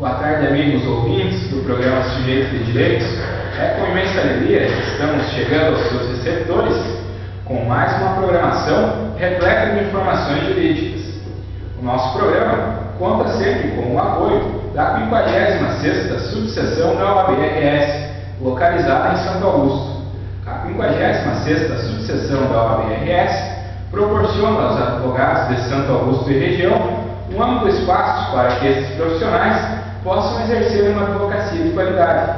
Boa tarde, amigos ouvintes do programa Sujeitos de Direitos. É com imensa alegria que estamos chegando aos seus receptores com mais uma programação repleta de informações jurídicas. O nosso programa conta sempre com o apoio da 56ª subseção da OAB-RS, localizada em Santo Augusto. A 56ª subseção da OAB-RS proporciona aos advogados de Santo Augusto e região um amplo espaço para que esses profissionais possam exercer uma advocacia de qualidade.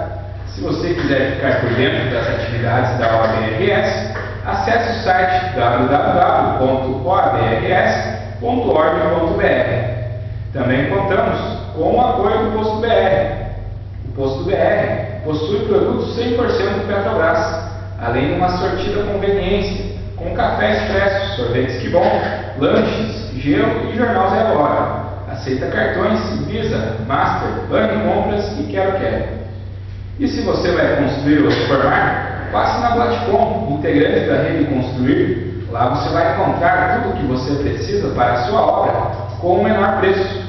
Se você quiser ficar por dentro das atividades da OAB-RS, acesse o site www.oabrs.org.br. Também contamos com o apoio do Posto BR. O Posto BR possui produtos 100% Petrobras, além de uma sortida conveniência, com café expresso, sorvetes que bom, lanches, gelo e jornal 0 hora. Aceita cartões Visa, Master, Banco Compras e Quero. E se você vai construir ou reformar, passe na Blatcom, integrante da rede Construir. Lá você vai encontrar tudo o que você precisa para a sua obra com o menor preço.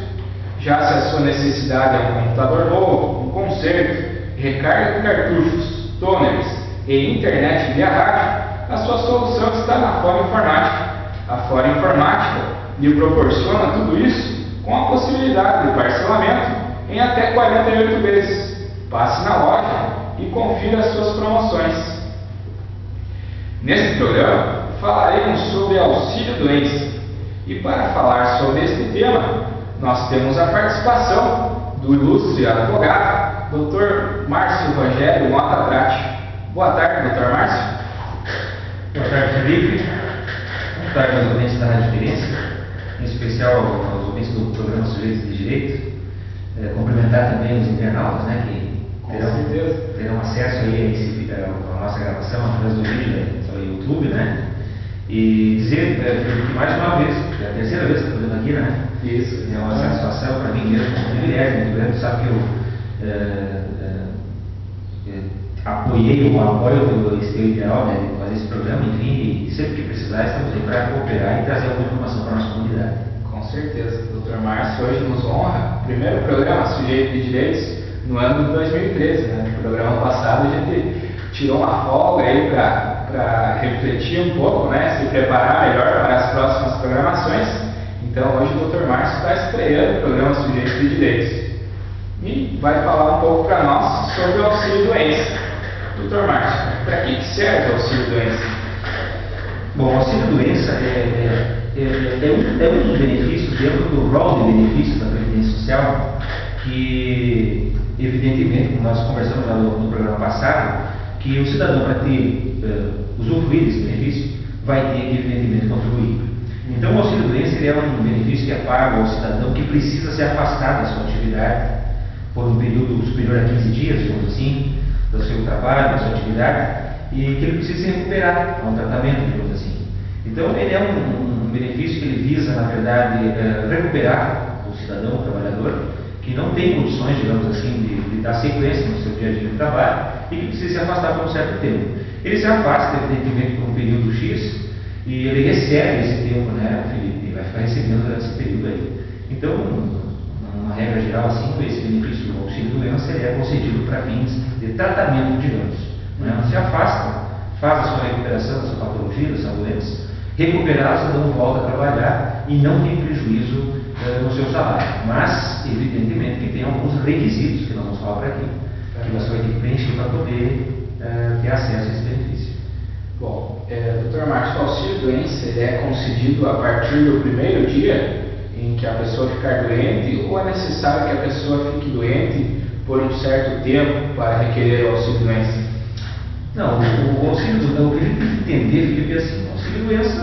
Já se a sua necessidade é um computador novo, um conserto, recarga de cartuchos, toners e internet via rádio, a sua solução está na Fora Informática. A Fora Informática lhe proporciona tudo isso com a possibilidade de parcelamento em até 48 vezes. Passe na loja e confira as suas promoções. Neste programa, falaremos sobre auxílio-doença. E para falar sobre este tema, nós temos a participação do ilustre advogado, Dr. Márcio Rogério Mota Trati. Boa tarde, Dr. Márcio. Boa tarde, Felipe. Boa tarde aos ouvintes da Rádio Experiência, em especial aos ouvintes do programa Sujeitos de Direito. Cumprimentar também os internautas, né, que terão acesso aí a nossa gravação através do vídeo do YouTube, né? E dizer que mais uma vez, é a terceira vez que estou fazendo aqui, né? Isso. É uma satisfação para mim mesmo, um privilégio muito grande. Sabe que eu apoiei o apoio do Esteu Ideal, né, de fazer esse programa, enfim, e sempre que precisar estamos aí para cooperar e trazer alguma informação para a nossa comunidade. Com certeza. Dr. Márcio hoje nos honra. Primeiro programa Sujeito de Direitos no ano de 2013, né? No programa passado a gente tirou uma folga aí para refletir um pouco, né? Se preparar melhor para as próximas programações. Então hoje o Dr. Márcio está estreando o programa Sujeito de Direitos e vai falar um pouco para nós sobre o auxílio-doença. Dr. Márcio, para que serve o auxílio-doença? Bom, o auxílio-doença é um dos benefícios dentro do rol de benefícios da Previdência Social que, evidentemente, como nós conversamos no programa passado, que o cidadão, para ter usufruir desse benefício, vai ter que, evidentemente, contribuir. Então, o auxílio-doença é um benefício que é pago ao cidadão que precisa se afastar da sua atividade por um período superior a 15 dias, digamos assim, do seu trabalho, da sua atividade, e que ele precisa se recuperar a um tratamento, digamos assim. Então, ele é um benefício que ele visa, na verdade, recuperar o cidadão, o trabalhador, que não tem condições, digamos assim, de dar sequência no seu dia a dia de trabalho e que precisa se afastar por um certo tempo. Ele se afasta, evidentemente, por um período X e ele recebe esse tempo, né, Felipe? E vai ficar recebendo durante esse período aí. Então, uma regra geral, assim, esse benefício do auxílio-doença é concedido para fins de tratamento, digamos. Né? Se afasta, faz a sua recuperação da sua patologia, da sua doença, recuperar, o cidadão volta a trabalhar e não tem prejuízo no seu salário. Mas, evidentemente, que tem alguns requisitos que nós vamos falar por aqui, que você vai ter que preencher para poder ter acesso a esse benefício. Bom, Dr. Márcio, o auxílio-doença é concedido a partir do primeiro dia em que a pessoa ficar doente, ou é necessário que a pessoa fique doente por um certo tempo para requerer o auxílio-doença? Não, o auxílio-doença, o que a gente tem que entender, Felipe, é assim: o auxílio-doença,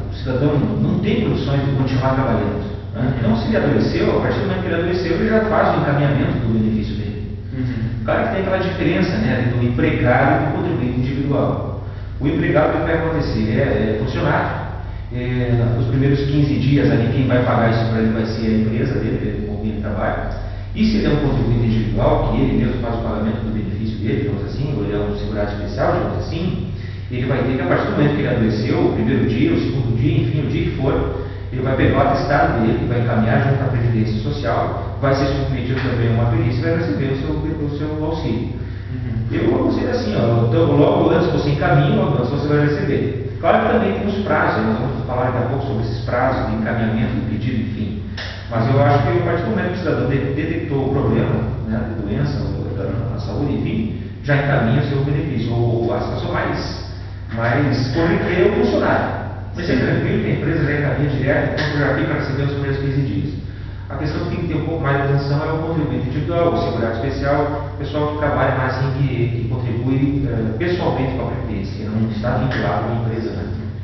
o cidadão não tem condições de continuar trabalhando. Né? Então, se ele adoeceu, a partir do momento que ele adoeceu, ele já faz o encaminhamento do benefício dele. Claro que tem aquela diferença, né, do empregado e do contribuinte individual. O empregado, o que vai acontecer? É funcionário. Nos primeiros 15 dias ali, quem vai pagar isso para ele vai ser a empresa dele, com quem ele trabalha. E se ele é um contribuinte individual, que ele mesmo faz o pagamento do benefício dele, digamos assim, ou ele é um segurado especial, digamos assim, ele vai ter que, a partir do momento que ele adoeceu, o primeiro dia, o segundo dia, enfim, o dia que for, ele vai pegar o atestado dele, vai encaminhar junto à Previdência Social, vai ser submetido também a uma perícia e vai receber o seu auxílio. Eu aconselho assim, logo antes você encaminha, logo antes você vai receber. Claro que também tem os prazos, nós vamos falar daqui a pouco sobre esses prazos de encaminhamento do pedido, enfim. Mas eu acho que a partir do momento que o cidadão detectou o problema, né, de doença, ou na saúde, enfim, já encaminha o seu benefício, ou a situação mais corriqueira é o funcionário. Mas é tranquilo que a empresa já encaminha direto, então já fica recebendo os primeiros 15 dias. A questão que tem que ter um pouco mais de atenção é o contribuinte individual, o segurado especial, o pessoal que trabalha mais assim, que contribui pessoalmente com a Previdência, que não está vinculado à empresa. Né?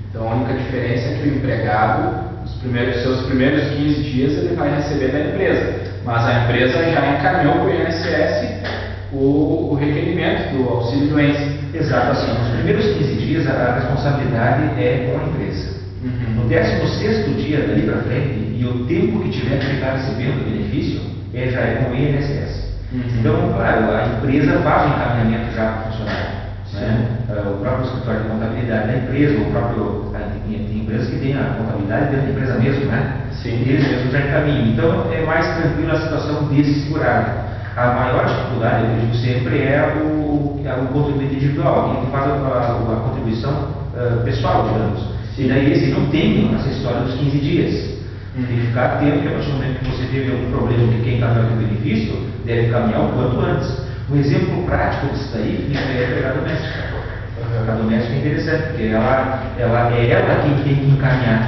Então a única diferença é que o empregado, seus primeiros 15 dias, ele vai receber da empresa, mas a empresa já encaminhou para o INSS o requerimento do auxílio doença. Exato, assim, nos primeiros 15 dias a responsabilidade é com a empresa. No 16º dia dali para frente, e o tempo que tiver que ficar recebendo o benefício, já é com o INSS. Então, claro, a empresa faz o encaminhamento já para o funcionário. Né? O próprio escritório de contabilidade da empresa, tem empresas que têm a contabilidade dentro da empresa mesmo, né? Sim. Eles mesmos já encaminham. Então, é mais tranquilo a situação desse segurado. A maior dificuldade, eu digo sempre, é o contribuinte individual, que faz a contribuição pessoal, digamos. E daí esse não tem essa história dos 15 dias. Tem que ficar atento que a partir do momento que você teve algum problema de quem encaminhou o benefício, deve caminhar o quanto antes. Um exemplo prático disso daí é a empregada doméstica. A empregada doméstica é interessante, porque ela é ela quem tem que encaminhar.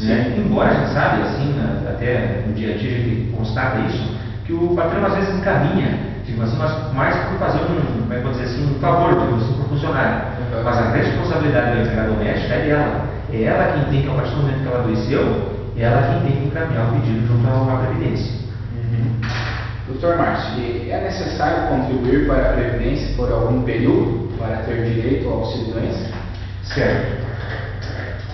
Né? Embora a gente sabe, assim, até no dia a dia a gente constata isso, que o patrão às vezes encaminha, tipo assim, mas mais por fazer um favor, digamos assim, para o funcionário. Mas a responsabilidade da empregada doméstica é dela. É ela quem tem que, a partir do momento que ela adoeceu, é ela quem tem que encaminhar o pedido junto à Previdência. Doutor Márcio, é necessário contribuir para a Previdência por algum período para ter direito ao auxílio doença? Certo.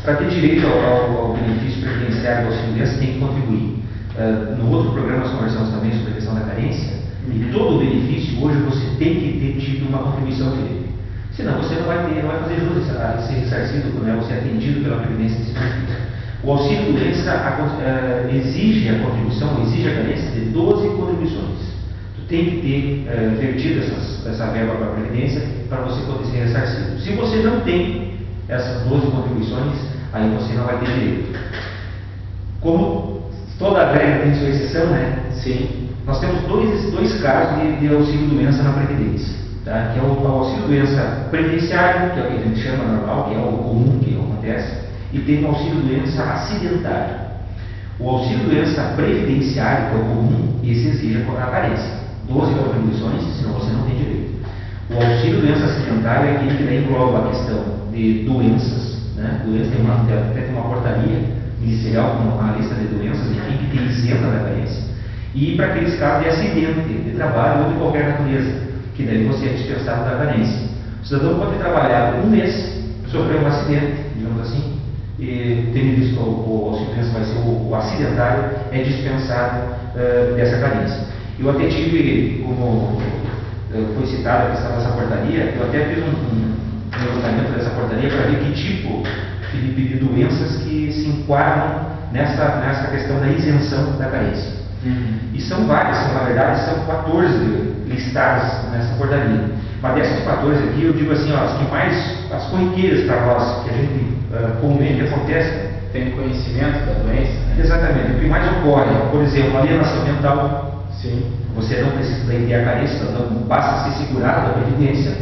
Para ter direito ao benefício previdenciário do auxílio doença, tem que contribuir. No outro programa nós conversamos também sobre a questão da carência, e todo o benefício hoje você tem que ter tido uma contribuição dele. Senão você não vai fazer jus a ser ressarcido, né, ou ser atendido pela Previdência desse benefício. O auxílio doença exige a contribuição, exige a carência de 12 contribuições. Tu tem que ter tido essa verba para a Previdência para você poder ser ressarcido. Se você não tem essas 12 contribuições, aí você não vai ter direito. Como toda regra tem sua exceção, né? Sim. Nós temos dois casos de auxílio doença na Previdência. Tá? Que é o auxílio doença previdenciário, que é o que a gente chama normal, que é o comum que acontece, e tem o auxílio doença acidentário. O auxílio doença previdenciário, que é o comum, esse exige a carência. 12 contribuições, senão você não tem direito. O auxílio doença acidentário é aquele que engloba a questão de doenças, né? Doença até tem uma portaria ministerial com a lista de doenças, enfim, que tem isenta da carência. E para aqueles casos de acidente de trabalho ou de qualquer natureza, que daí você é dispensado da carência. O cidadão pode ter trabalhado um mês, sofreu um acidente, digamos assim, e tendo visto o auxílio doença vai ser o acidentário, é dispensado dessa carência. Eu até tive, como foi citada a questão dessa portaria, eu até fiz um levantamento dessa portaria para ver que tipo de doenças que se enquadram nessa questão da isenção da carência. E são várias, na verdade são 14 listadas nessa portaria. Mas dessas 14 aqui, eu digo assim, as corriqueiras para nós, que a gente comumente acontece. Tem conhecimento da doença? Né? Exatamente. O que mais ocorre, por exemplo, alienação mental. Sim. Você não precisa ter a carência, não basta ser segurado da Previdência,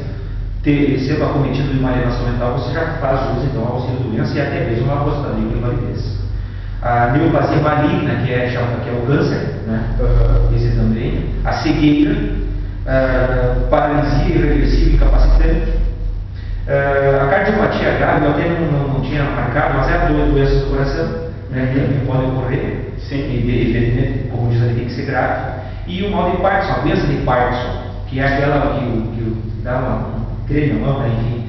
sendo acometido de uma alienação mental, você já faz uso então ao auxílio doença e até mesmo uma aposentadoria por invalidez. A neoplasia maligna, que é o câncer, né? Esse também. A cegueira, paralisia irreversível incapacitante. A cardiopatia grave, eu até não tinha marcado, mas é a doença do coração, né? Que também pode ocorrer. Sim. E, evidentemente, como diz ali, tem que ser grave. E o mal de Parkinson, a doença de Parkinson, que é aquela que dá uma creme na mão, né? Enfim.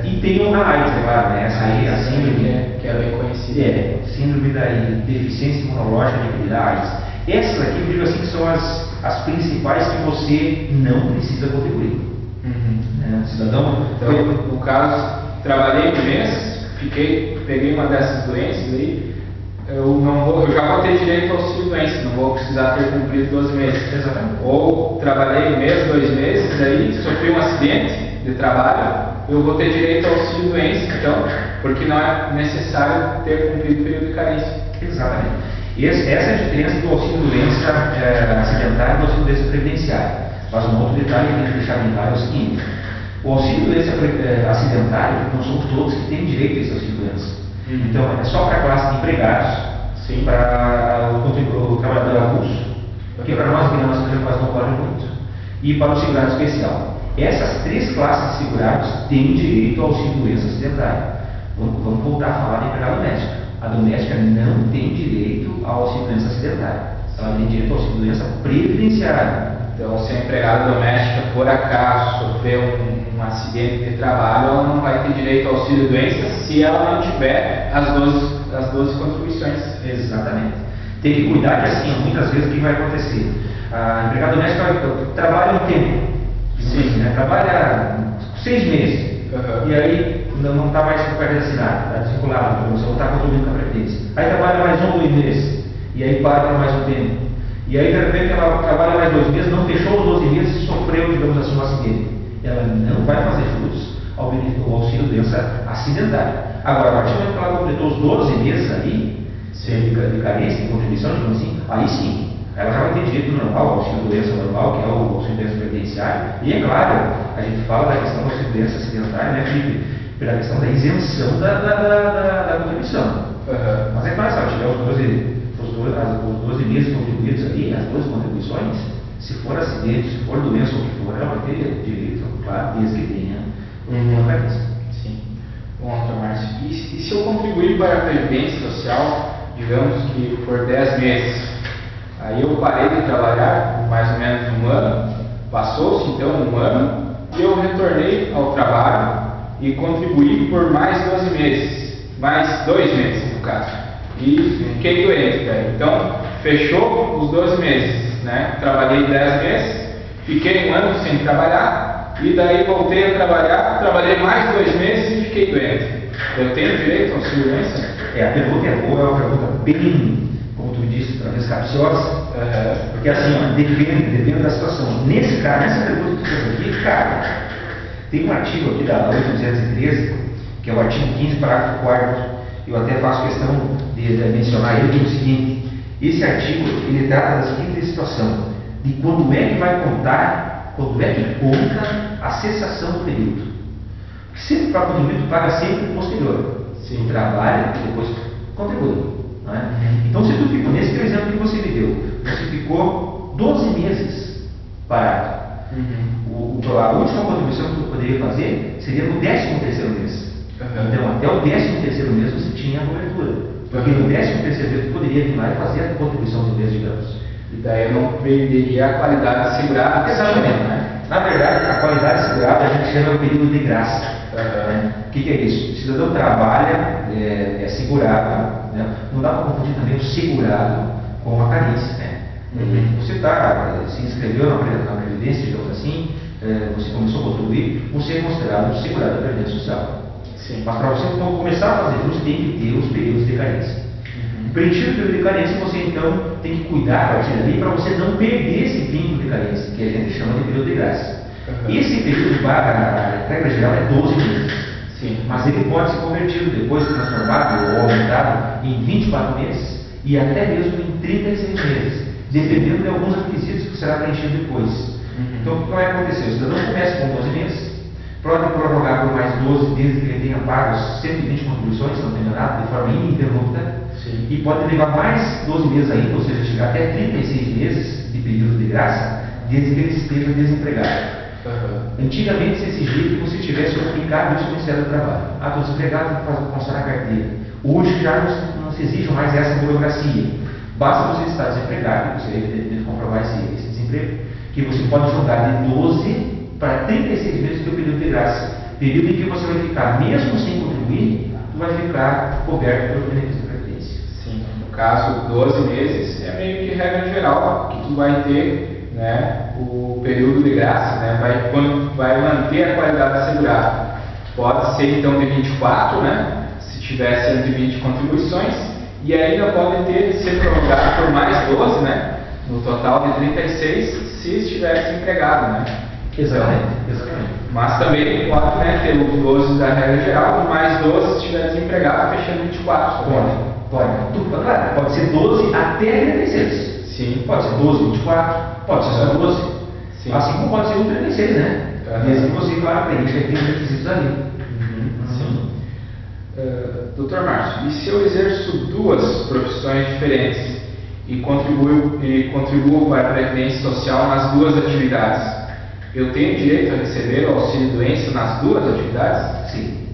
E tem a AIDS, é claro, né? Essa aí, a síndrome que é bem conhecida. Síndrome da deficiência imunológica adquirida, da AIDS. Essas aqui, eu digo assim, que são as principais que você não precisa contribuir. Cidadão, então, no caso, trabalhei um mês, peguei uma dessas doenças aí, eu já vou ter direito ao auxílio-doença, não vou precisar ter cumprido 12 meses. Exatamente. Ou trabalhei um mês, 2 meses, aí sofri um acidente de trabalho, eu vou ter direito ao auxílio-doença, então, porque não é necessário ter cumprido o período de carência. Exatamente. Essa é a diferença do auxílio-doença acidentário e do auxílio-doença previdenciário. Mas um outro detalhe que tem que deixar bem claro é o seguinte: o auxílio-doença acidentário, não somos todos que têm direito a esse auxílio-doença. Então, é só para a classe de empregados, para o trabalhador avulso, que para nós que não quase não corre muito, e para o segurado especial. Essas 3 classes de segurados têm direito ao auxílio-doença acidentário. Vamos voltar a falar da empregada doméstica. A doméstica não tem direito ao auxílio-doença acidentário. Ela tem direito ao auxílio-doença previdenciário. Então, se a empregada doméstica, por acaso, sofrer um acidente de trabalho, ela não vai ter direito ao auxílio-doença se ela não tiver as 12 contribuições. Exatamente. Tem que cuidar que, assim, muitas vezes o que vai acontecer? A empregada doméstica trabalha um tempo. Sim. Né? Trabalha 6 meses. E aí não está mais com carteira assinada, está desvinculada, você não está contribuindo com a Previdência. Aí trabalha mais 1 ou 2 meses. E aí para mais um tempo. E aí, de repente, ela trabalha mais 2 meses, não fechou os 12 meses e sofreu, digamos assim, um acidente. Ela não vai fazer jus ao auxílio-doença acidentário. Agora, a partir do momento que ela completou os 12 meses ali, de carência, de contribuição, digamos assim, aí sim, ela já vai ter direito normal ao auxílio-doença normal, que é o auxílio-doença previdenciário. E é claro, a gente fala da questão do auxílio-doença acidentário, né, Felipe? Pela questão da isenção da contribuição. Mas é claro, se ela tiver os 12 meses contribuídos ali, as 12 contribuições, se for acidente, se for doença ou o que for, ela vai ter direito, claro, desde que tenha uma carência. Sim. Bom, Dr. Márcio, e se eu contribuir para a Previdência Social, digamos que por 10 meses, aí eu parei de trabalhar mais ou menos 1 ano, passou-se então 1 ano, e eu retornei ao trabalho e contribuí por mais 12 meses, mais 2 meses no caso, e fiquei doente. Então, fechou os 12 meses, né? Trabalhei 10 meses, fiquei 1 ano sem trabalhar, e daí voltei a trabalhar, trabalhei mais 2 meses e fiquei doente. Eu tenho direito ao auxílio-doença? A pergunta é boa, é uma pergunta bem, como tu disse, talvez capciosa, porque assim, ó, depende da situação. Nesse caso, nessa pergunta que tu fez aqui, cara, tem um artigo aqui da 813, que é o artigo 15, parágrafo 4º, eu até faço questão de mencionar ele, que é o seguinte: esse artigo, ele trata da seguinte situação, de quando é que vai contar, quando é que conta a cessação do período. Porque sempre para contribuir, tu paga sempre o posterior. Se tu trabalha, depois contribui. Não é? Então, se tu ficou, nesse teu exemplo que você me deu, você ficou 12 meses parado. A última contribuição que tu poderia fazer seria no 13º mês. Então, até o 13º mês você tinha a cobertura. Porque no 13º mês tu poderia vir lá e fazer a contribuição do mês, digamos. E daí eu não perderia a qualidade segurada. Exatamente. Né? Na verdade, a qualidade segurada a gente chama de período de graça. Né? O que é isso? O cidadão trabalha, é segurado, né? Não dá para confundir também o segurado com a carência. Né? Você se inscreveu na Previdência, digamos assim, você começou a contribuir, você é considerado um segurado da Previdência Social. Sim. Mas para você começar a fazer jus, tem que ter os períodos de carência. Preenchido o período de carência, você então tem que cuidar a partir dali para você não perder esse vínculo de carência, que a gente chama de período de graça. Esse período, a regra geral, é 12 meses. Sim. Mas ele pode ser convertido depois, transformado ou aumentado em 24 meses e até mesmo em 36 meses, dependendo de alguns requisitos que será preenchido depois. Então, o que vai acontecer? O cidadão começa com 12 meses, pode prorrogar por mais 12 meses que ele tenha pago 120 contribuições, se não tem nada, de forma ininterrupta. Sim. E pode levar mais 12 meses ainda, ou seja, chegar até 36 meses de período de graça, desde que ele esteja desempregado. Antigamente se exigia que você tivesse aplicado isso no Ministério do Trabalho. Estou desempregado, tem que constar a carteira. Hoje já não se exige mais essa burocracia. Basta você estar desempregado, você deve comprovar esse desemprego, que você pode jogar de 12 para 36 meses do período de graça. Período em que você vai ficar, mesmo sem contribuir, tu vai ficar coberto pelo benefício da Previdência. Sim, no caso, 12 meses é meio que regra geral, que tu vai ter, né, o período de graça, né, vai manter a qualidade assegurada. Pode ser então de 24, né, se tiver 120 contribuições, e ainda pode ser prorrogado por mais 12, né? No total de 36, se estiver desempregado, né? Exatamente. Mas também pode, né, ter os 12 da regra geral e mais 12 se estiver desempregado, fechando 24. Claro, pode ser 12 até 36. Sim. Pode ser 12, 24, pode ser só 12. Sim. Assim como pode ser um 36, né? Desde que você, claro, preencha aqueles requisitos ali. Sim. Dr. Márcio, e se eu exerço duas profissões diferentes e contribuo para a Previdência Social nas duas atividades, eu tenho direito a receber o auxílio-doença nas duas atividades? Sim.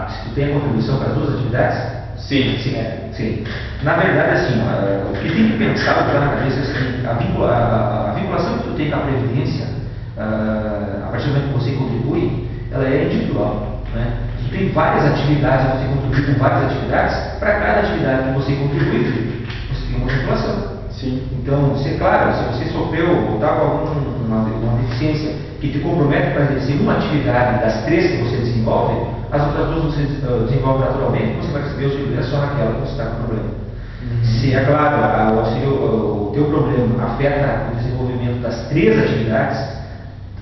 Se tu tem a contribuição para as duas atividades? Sim. Na verdade, assim, o que tem que pensar, o que está na cabeça é o seguinte: a vinculação que tu tem com a Previdência, a partir do momento que você contribui, ela é individual, né? Tu tem várias atividades, você contribui com várias atividades, para cada atividade que você contribui, você tem uma vinculação. Sim. Então, claro, se você sofreu ou está com alguma deficiência que te compromete para exercer uma atividade das 3 que você desenvolve, as outras 2 você desenvolve naturalmente, você vai receber o auxílio só naquela que você está com problema. Se, é claro, o teu problema afeta o desenvolvimento das 3 atividades,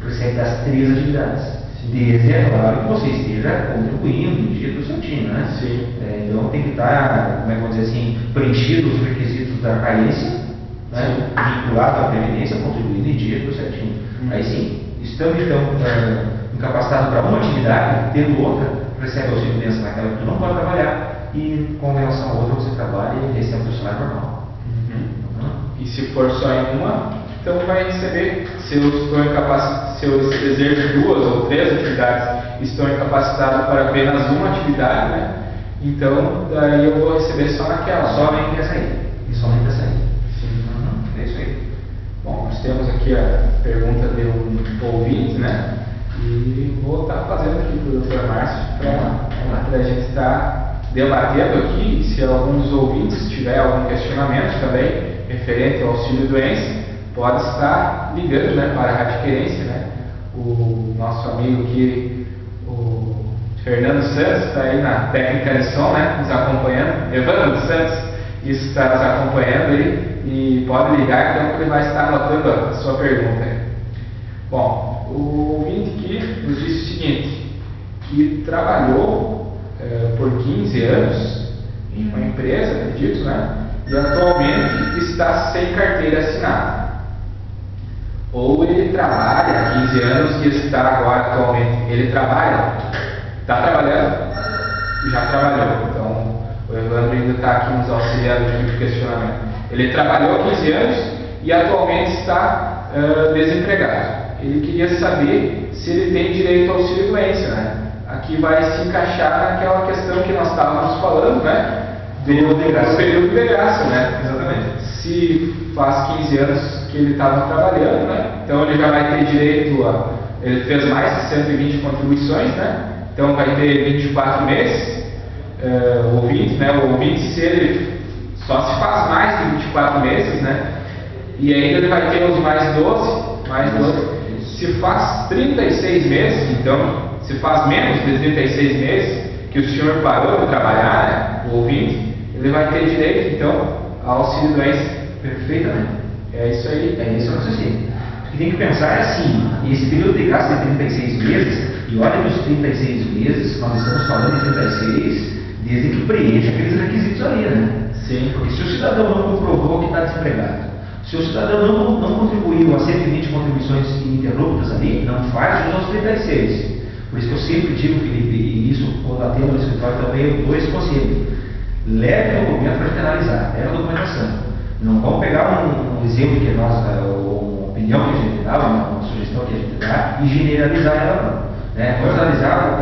recebe das 3 atividades. Desde, é claro, que você esteja contribuindo no dia do seu time, né? Sim. Então tem que estar, como é que vamos dizer assim, preenchido os requisitos da carência, né? Vinculado à previdência, contribuindo em dia do certinho. Aí sim, estando então incapacitado para uma atividade, tendo outra, recebe auxílio-doença naquela que tu não pode trabalhar, e com relação a outra você trabalha e recebe o salário normal. E se for só em uma, então vai receber, se eu exerço 2 ou 3 atividades e estou incapacitado para apenas uma atividade, né? Então daí eu vou receber só naquela. Somente essa aí. E somente essa aí. Sim. É isso aí. Bom, nós temos aqui a pergunta de um ouvinte, né? E vou estar fazendo aqui para o Dr. Márcio para a gente estar debatendo aqui. Se algum dos ouvintes tiver algum questionamento também referente ao auxílio-doença, pode estar ligando, né, para a Rádio Querência, né? O nosso amigo aqui, o Fernando Santos, está aí na técnica de som, né, nos acompanhando. Evandro Santos está nos acompanhando aí e pode ligar, então ele vai estar anotando a sua pergunta. Bom, o ouvinte aqui nos disse o seguinte, que trabalhou por 15 anos em uma empresa, acredito, né? E atualmente está sem carteira assinada. Ou ele trabalha há 15 anos e está agora atualmente. Ele trabalha? Está trabalhando? Já trabalhou. Então, o Evandro ainda está aqui nos auxiliando no questionamento. Ele trabalhou há 15 anos e atualmente está desempregado. Ele queria saber se ele tem direito ao auxílio-doença, né? Aqui vai se encaixar naquela questão que nós estávamos falando, né? Do período de graça, né? Exatamente. Se faz 15 anos que ele estava trabalhando, né? Então ele já vai ter direito a... Ele fez mais de 120 contribuições, né? Então vai ter 24 meses. O ouvinte, se ele só se faz mais de 24 meses, né? E ainda ele vai ter os mais 12. Se faz 36 meses, então, se faz menos de 36 meses que o senhor parou de trabalhar, né? O ouvinte, ele vai ter direito, então, ao auxílio-doença. Perfeitamente. É isso aí. É isso que eu raciocínio. O que tem que pensar é assim, esse período de graça de 36 meses, e olha que os 36 meses, nós estamos falando de 36, desde que preenche aqueles requisitos ali, né? Sim. Porque se o cidadão não comprovou que está desempregado, se o cidadão não contribuiu a 120 contribuições ininterruptas ali, não faz jus aos 36. Por isso que eu sempre digo, Felipe, e isso quando atendo no escritório também, eu dou esse conselho. Leve o documento para a gente analisar, leve a documentação. Não vamos pegar um exemplo que nós, uma opinião que a gente dá, uma sugestão que a gente dá e generalizar ela não. Né? Vamos analisar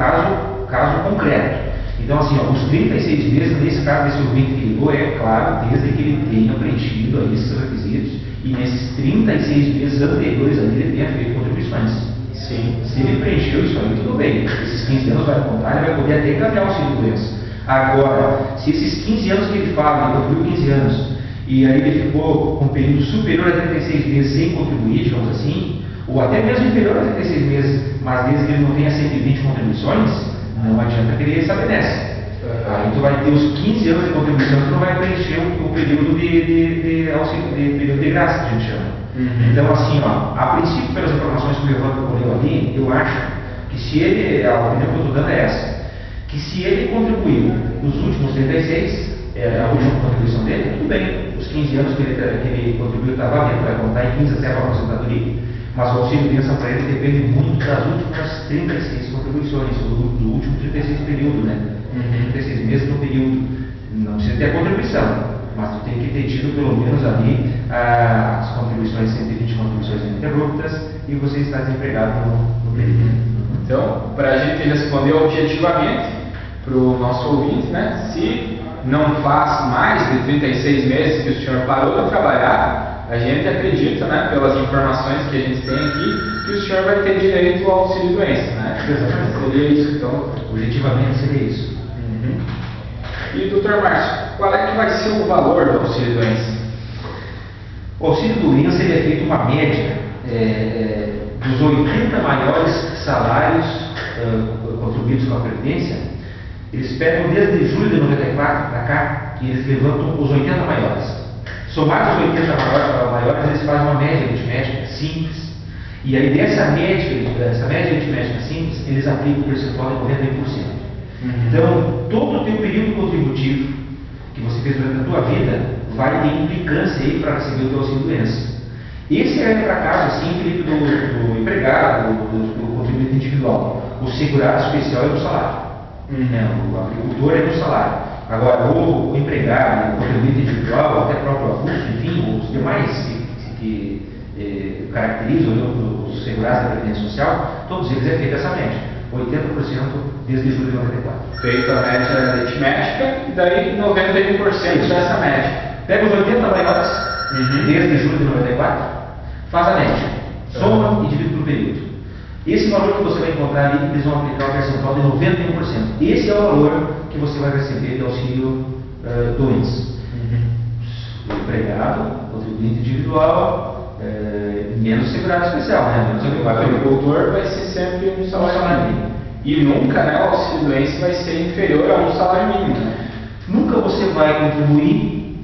o caso concreto. Então, assim, os 36 meses, nesse caso desse ouvinte que ligou, é claro, desde que ele tenha preenchido aí esses requisitos e nesses 36 meses anteriores a ele tenha feito contribuições. Sim. Se ele preencheu isso aí, tudo bem. Esses 15 anos vai contar, ele vai poder até encaminhar o auxílio-doença. Agora, se esses 15 anos que ele fala, ele contribuiu 15 anos, e aí ele ficou com um período superior a 36 meses sem contribuir, digamos assim, ou até mesmo inferior a 36 meses, mas desde que ele não tenha 120 contribuições, não adianta que ele restabelece. Aí tu vai ter os 15 anos de contribuição, tu não vai preencher o período de auxílio, período de graça, que a gente chama. Então, assim, ó, a princípio, pelas informações que o Evandro colheu ali, eu acho que se ele, a opinião que eu estou dando é essa, que se ele contribuiu nos últimos 36, a última contribuição dele, tudo bem, os 15 anos que ele contribuiu está valendo, vai contar em 15 até a aposentadoria, mas o auxílio doença para ele depende muito das últimas 36 contribuições, do último 36 período, né? 36 meses no período, não precisa ter a contribuição, mas tu tem que ter tido pelo menos ali as contribuições, 120 contribuições ininterruptas, e você está desempregado no período. Então, para a gente responder objetivamente para o nosso ouvinte, né, se não faz mais de 36 meses que o senhor parou de trabalhar, a gente acredita, né, pelas informações que a gente tem aqui, que o senhor vai ter direito ao auxílio-doença, né? Exatamente. Seria isso, então, objetivamente seria isso. E, doutor Márcio, qual é que vai ser o valor do auxílio-doença? O auxílio-doença é feito uma média dos 80 maiores salários contribuídos com a Previdência. Eles pegam desde julho de 94 para cá e eles levantam os 80 maiores. Somados os 80 maiores, eles fazem uma média aritmética simples. E aí dessa média aritmética simples, eles aplicam o percentual de 91%. Então, todo o teu período contributivo que você fez durante a tua vida vai ter implicância aí para receber o teu auxílio-doença. Esse é para caso, assim, Felipe, do empregado, do contribuinte individual. O segurado especial é do salário. O agricultor é do salário. Agora, o empregado, o contribuinte individual, até o próprio avulso, enfim, os demais que caracterizam os segurados da Previdência Social, todos eles é feita essa média. 80% desde julho de 94. Feita a média aritmética e daí 91% dessa média. Pega os 80 maiores desde julho de 94, faz a média, soma e divide por período. Esse valor que você vai encontrar ali, eles vão aplicar o percentual de 91%. Esse é o valor que você vai receber de auxílio doença. O empregado, contribuinte individual, menos segurado especial, né? O agricultor vai ser sempre um salário mínimo. E nunca, né, o auxílio doença vai ser inferior a um salário mínimo. Né? Nunca você vai contribuir,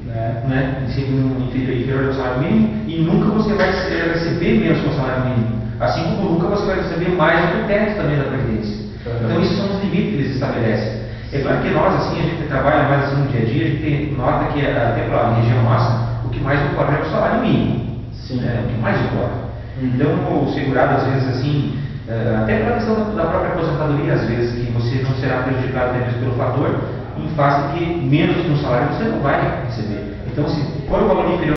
né, inferior ao salário mínimo, e nunca você vai receber menos que o salário mínimo. Assim como nunca você vai receber mais do que o teto também da Previdência. Então, esses são os limites que eles estabelecem. É claro que nós, assim, a gente trabalha mais assim no dia a dia, a gente nota que até para a região nossa, o que mais ocorre é o salário mínimo. Sim. O que mais ocorre. Então, o segurado, às vezes, assim, até pela questão da própria aposentadoria, às vezes, que você não será prejudicado até mesmo pelo fator, em face de que menos que um salário você não vai receber. Então, se for o valor inferior,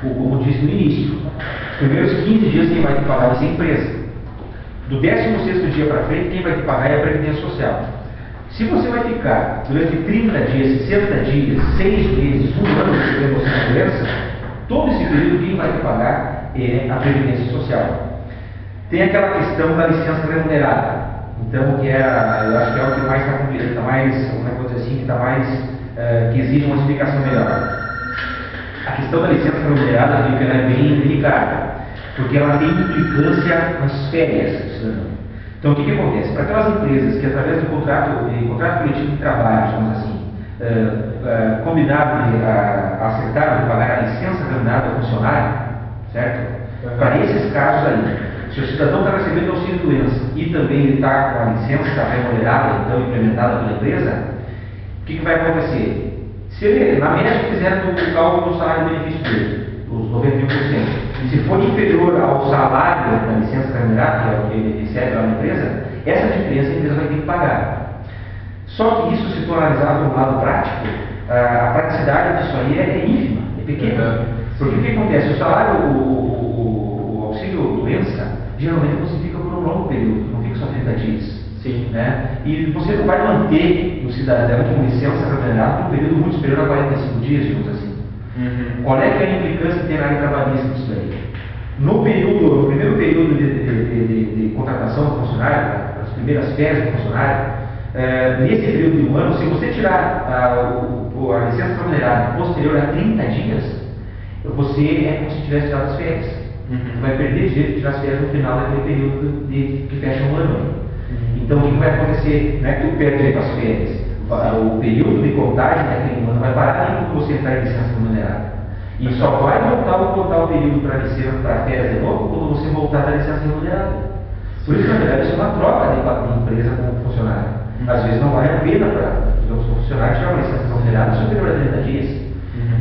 como disse no início, os primeiros 15 dias quem vai te pagar vai ser a empresa. Do 16º dia para frente, quem vai te pagar é a Previdência Social. Se você vai ficar durante 30 dias, 60 dias, 6 meses, 1 ano recebendo a doença, todo esse período quem vai te pagar é a Previdência Social. Tem aquela questão da licença remunerada. Então, que eu acho que é o que mais está complicado, que exige uma explicação melhor. A questão da licença remunerada ela é bem delicada, porque ela tem implicância nas férias. Então, o que acontece? Para aquelas empresas que, através do contrato coletivo de trabalho, digamos assim, combinaram acertaram de pagar a licença remunerada ao funcionário, certo? Para esses casos aí, se o cidadão está recebendo auxílio doença e também ele está com a licença remunerada, então implementada pela empresa, o que vai acontecer? Se ele, na média, fizer o cálculo do salário de benefício dele, os 91%, e se for inferior ao salário da licença remunerada, que é o que ele recebe lá na empresa, essa diferença a empresa vai ter que pagar. Só que isso, se for analisado do lado prático, a praticidade disso aí é ínfima, é pequena. Porque o que acontece? O salário, o auxílio doença, geralmente você fica por um longo período, não fica só 30 dias. Sim. Né? E você não vai manter o cidadão com licença remunerada por um período muito superior a 45 dias, digamos assim. Qual é que é a implicância que tem na área trabalhista disso daí? No primeiro período de contratação do funcionário, as primeiras férias do funcionário, nesse período de um ano, se você tirar a licença remunerada posterior a 30 dias, você é como se tivesse tirado as férias. Você vai perder direito de tirar as férias no final daquele período que fecha um ano. Então, o que vai acontecer? Não é que tu perde as férias, o período de contagem daquele ano vai parar nem quando você entrar em licença remunerada. E só vai voltar a contar o período para férias de novo quando você voltar da licença remunerada. Por isso, na verdade, isso é uma troca de empresa com o funcionário. Às vezes não vale a pena para os funcionários tirar uma licença remunerada superior a 30 dias.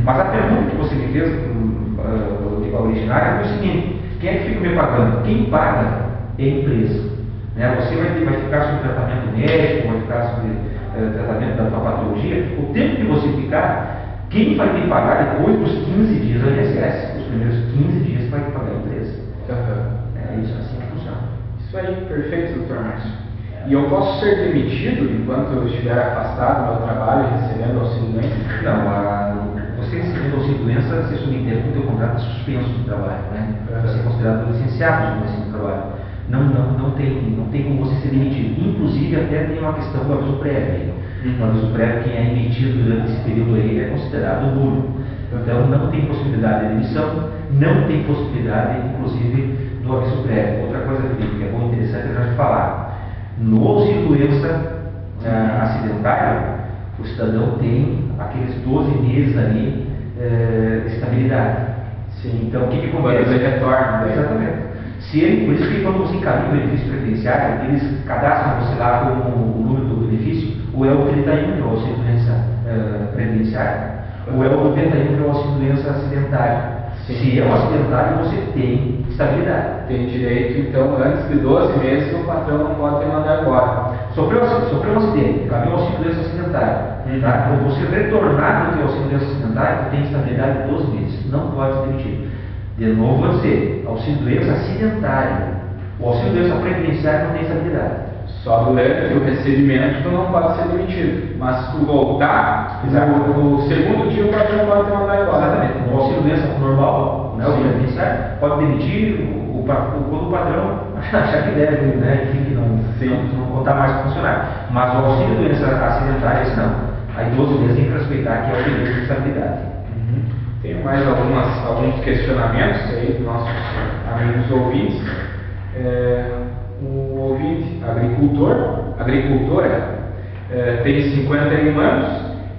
Mas a pergunta que você me fez, de originária, é o seguinte: quem é que fica me pagando? Quem paga é a empresa. Né? Você vai ficar sob tratamento médico, vai ficar sob tratamento da tua patologia. O tempo que você ficar, quem vai te pagar depois dos 15 dias do INSS? Os primeiros 15 dias vai te pagar a empresa. É isso, assim que funciona. Isso aí, perfeito, doutor Márcio. E eu posso ser demitido enquanto eu estiver afastado do meu trabalho recebendo auxílio-doença? Não, você recebendo auxílio-doença, você submete que o teu contrato é suspenso do trabalho, né? Você é considerado licenciado do trabalho. Não tem como você ser demitido. Inclusive, até tem uma questão do aviso prévio. O aviso prévio, quem é emitido durante esse período aí é considerado nulo. Então, não tem possibilidade de demissão, não tem possibilidade, inclusive, do aviso prévio. Outra coisa, Felipe, que é bom interessante a gente falar. No auxílio-doença acidentário, o cidadão tem aqueles 12 meses ali de estabilidade. Sim. Então, o que acontece? Quando ele retorna. Exatamente. Por isso que quando você encaminha o benefício previdenciário, eles cadastram você lá como o número do benefício, ou é o 31, que é o auxílio-doença previdenciário, ou é o 91, que é o auxílio-doença acidentário. Sim. Se é um acidentário, você tem estabilidade. Tem direito, então, antes de 12 meses, o patrão não pode te mandar embora. Sofreu um acidente, caminhou o auxílio-doença acidentário. Tá? Quando você retornar do teu auxílio-doença acidentário, você tem estabilidade de 12 meses, não pode ser demitido. De novo, vou dizer, auxílio-doença acidentário. O auxílio-doença previdenciário não tem estabilidade. Só durante o recebimento tu não pode ser demitido. Mas se tu voltar, no segundo dia o patrão pode te mandar embora. Exatamente. No auxílio-doença normal, né, o previdenciário, pode demitir quando o patrão achar que deve, né, enfim, que não contar mais com o funcionário. Mas o auxílio-doença acidentário, esse não. Aí 12 meses tem que respeitar, que é o período de estabilidade. Tenho mais alguns questionamentos aí dos nossos amigos ouvintes. Um ouvinte, agricultora, tem 51 anos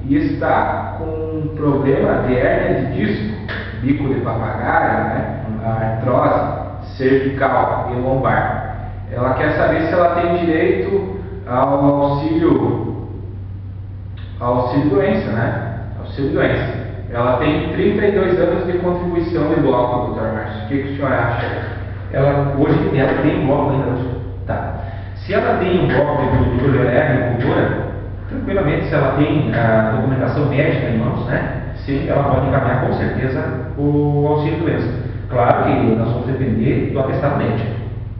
e está com um problema de hérnia de disco, bico de papagaio, né, artrose cervical e lombar. Ela quer saber se ela tem direito ao auxílio-doença, né? Auxílio-doença. Ela tem 32 anos de contribuição de bloco, doutor Márcio. O que o senhor acha? Hoje ela tem um bloco ainda hoje. Tá. Se ela tem um bloco de produtor, ela é agricultora, tranquilamente, se ela tem a documentação médica em mãos, né? Sim, ela pode encaminhar com certeza o auxílio-doença. Claro que nós vamos depender do atestado médico.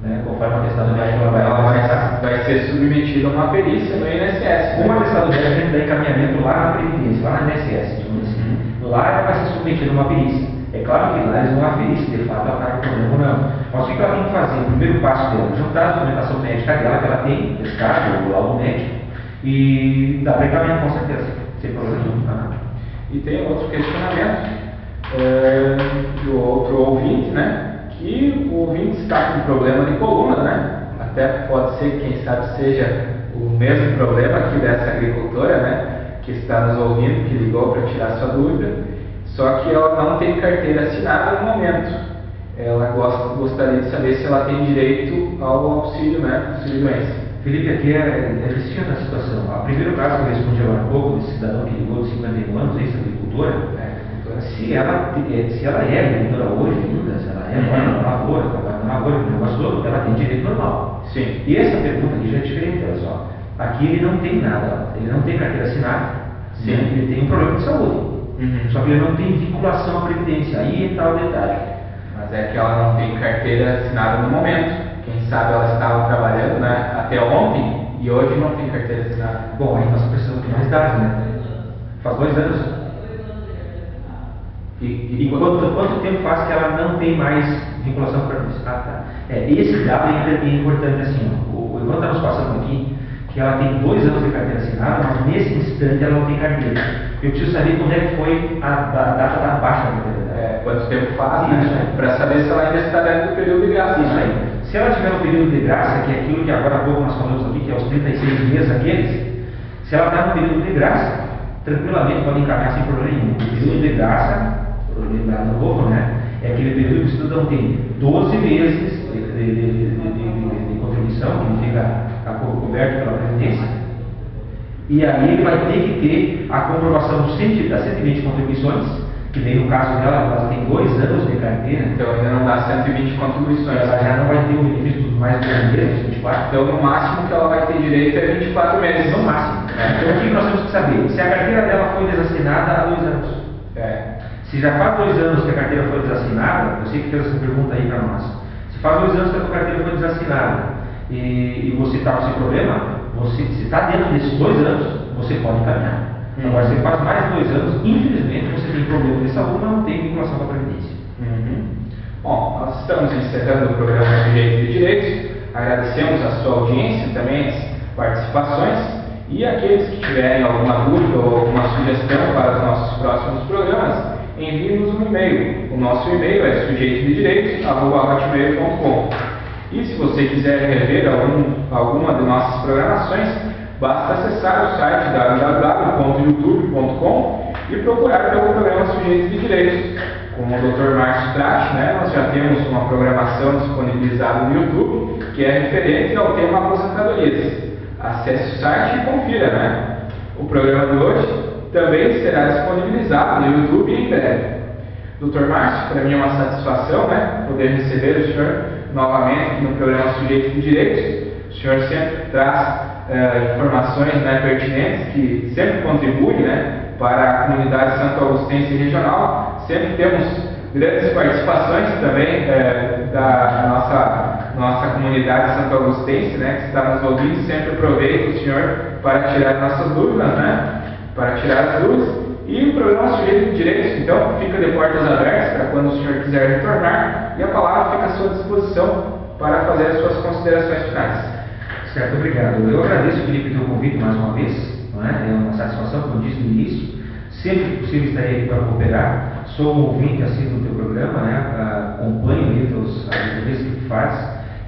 Né? Conforme o atestado médico, ela vai ser submetida a uma perícia no INSS. Com o atestado médico, a gente dá encaminhamento lá na Previdência, lá na INSS, digamos assim. Lá ela vai ser submetida a uma perícia. É claro que lá eles vão aferir se de fato ela está com problema ou não. Mas o que ela tem que fazer? O primeiro passo dela, juntar a documentação médica dela, que ela tem, estado, o laudo médico, e dá para encaminhar com certeza, sem problema nenhum. E tem outro questionamento do outro ouvinte, né? Que o ouvinte está com problema de coluna, né? Até pode ser, quem sabe, seja o mesmo problema aqui dessa agricultora, né? Que está nos ouvindo, que ligou para tirar sua dúvida, só que ela não tem carteira assinada no momento. Ela gostaria de saber se ela tem direito ao auxílio, né? Auxílio-doença. Felipe, aqui é distinta a situação. O primeiro caso que eu respondi agora há pouco, desse cidadão que ligou de 51 anos, essa agricultora, se ela é agricultora hoje ainda, se ela é na lavoura, trabalha na lavoura, no negócio todo, ela tem direito normal. Sim. E essa pergunta aqui já é diferente, olha só. Aqui ele não tem nada, ele não tem carteira assinada, né? Ele tem um problema de saúde. Só que ele não tem vinculação à Previdência, aí está o detalhe. Mas é que ela não tem carteira assinada no momento. Quem sabe ela estava trabalhando, né, até ontem e hoje não tem carteira assinada. Bom, aí nós precisamos de mais dados, né? Faz 2 anos. E quanto tempo faz que ela não tem mais vinculação com a Previdência? Tá. Esse dado é importante assim. O Ivan está nos passando aqui que ela tem 2 anos de carteira assinada, mas nesse instante ela não tem carteira. Eu preciso saber quando é que foi a data da baixa da maternidade. Quanto tempo faz, né? Para saber se ela ainda está dentro do período de graça. Isso aí. Se ela tiver no período de graça, que é aquilo que agora há pouco nós falamos aqui, que é os 36 meses aqueles, Se ela está no período de graça, tranquilamente pode encaminhar sem problema nenhum. O período de graça, lembrar de novo, né? É aquele período que o cidadão tem 12 meses de contribuição, que fica coberto pela Previdência, e aí ele vai ter que ter a comprovação das 120 contribuições, que daí no caso dela, ela tem 2 anos de carteira. Então ainda não dá 120 contribuições. Ela já não vai ter o benefício mais de 2 meses, 24. Então no máximo que ela vai ter direito é 24 meses. No máximo. Então o que nós temos que saber? Se a carteira dela foi desassinada há 2 anos. Se já faz 2 anos que a carteira foi desassinada, eu sei que fez essa pergunta aí para nós. Se faz 2 anos que a tua carteira foi desassinada e você está com esse problema, se está dentro desses 2 anos, você pode encaminhar. Agora, se faz mais de 2 anos, infelizmente você tem problema de saúde, mas não tem vinculação com a Previdência. Bom, nós estamos encerrando o programa Sujeito de Direitos. Agradecemos a sua audiência, também as participações. E aqueles que tiverem alguma dúvida ou alguma sugestão para os nossos próximos programas, envie-nos um e-mail. O nosso e-mail é sujeitodedireitos@hotmail.com. E se você quiser rever alguma de nossas programações, basta acessar o site www.youtube.com e procurar pelo programa Sujeito de Direitos. Com o Dr. Márcio Trach, nós já temos uma programação disponibilizada no YouTube que é referente ao tema aposentadorias. Acesse o site e confira, O programa de hoje também será disponibilizado no YouTube em breve. Dr. Márcio, para mim é uma satisfação, poder receber o senhor novamente aqui no programa Sujeito de Direitos. O senhor sempre traz informações pertinentes que sempre contribuem para a comunidade santo-augustense regional. Sempre temos grandes participações também da nossa comunidade santo-augustense, que está nos ouvindo. Sempre aproveito o senhor para tirar nossas dúvidas, para tirar as dúvidas. E o programa Sujeito de Direitos, então, fica de portas abertas para quando o senhor quiser retornar, e a palavra fica à sua disposição para fazer as suas considerações finais. Certo, obrigado. Eu agradeço, Felipe, pelo convite mais uma vez. É uma satisfação, como eu disse no início. Sempre que possível estarei aqui para cooperar. Sou um ouvinte assíduo do teu programa, acompanho as entrevistas que tu faz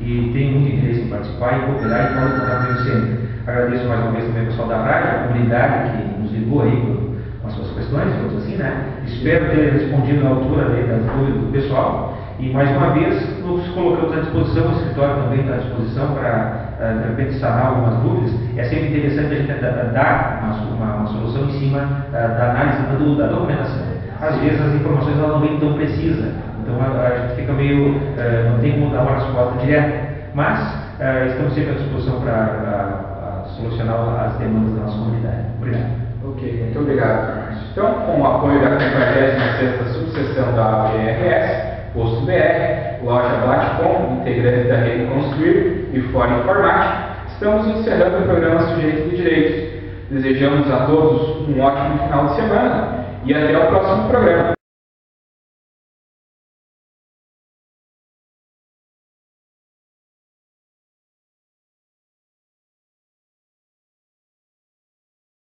e tenho muito interesse em participar e cooperar e pode contar comigo sempre. Agradeço mais uma vez também ao pessoal da rádio, a comunidade que nos ligou aí com as suas questões, vamos assim, Espero ter respondido na altura das dúvidas do pessoal. E mais uma vez nos colocamos à disposição, o escritório também está à disposição para de repente sanar algumas dúvidas. É sempre interessante a gente dar uma solução em cima da análise da documentação. Às vezes as informações não vêm tão precisas, então a gente fica meio, não tem como dar uma resposta direta, mas estamos sempre à disposição para solucionar as demandas da nossa comunidade. Obrigado. Ok, muito obrigado, Márcio. Então, com o apoio da 46ª subseção da ABRS, Posto BR, Loja Blatcom, integrante da Rede Construir e Fora Informática, estamos encerrando o programa Sujeito de Direitos. Desejamos a todos um ótimo final de semana e até o próximo programa.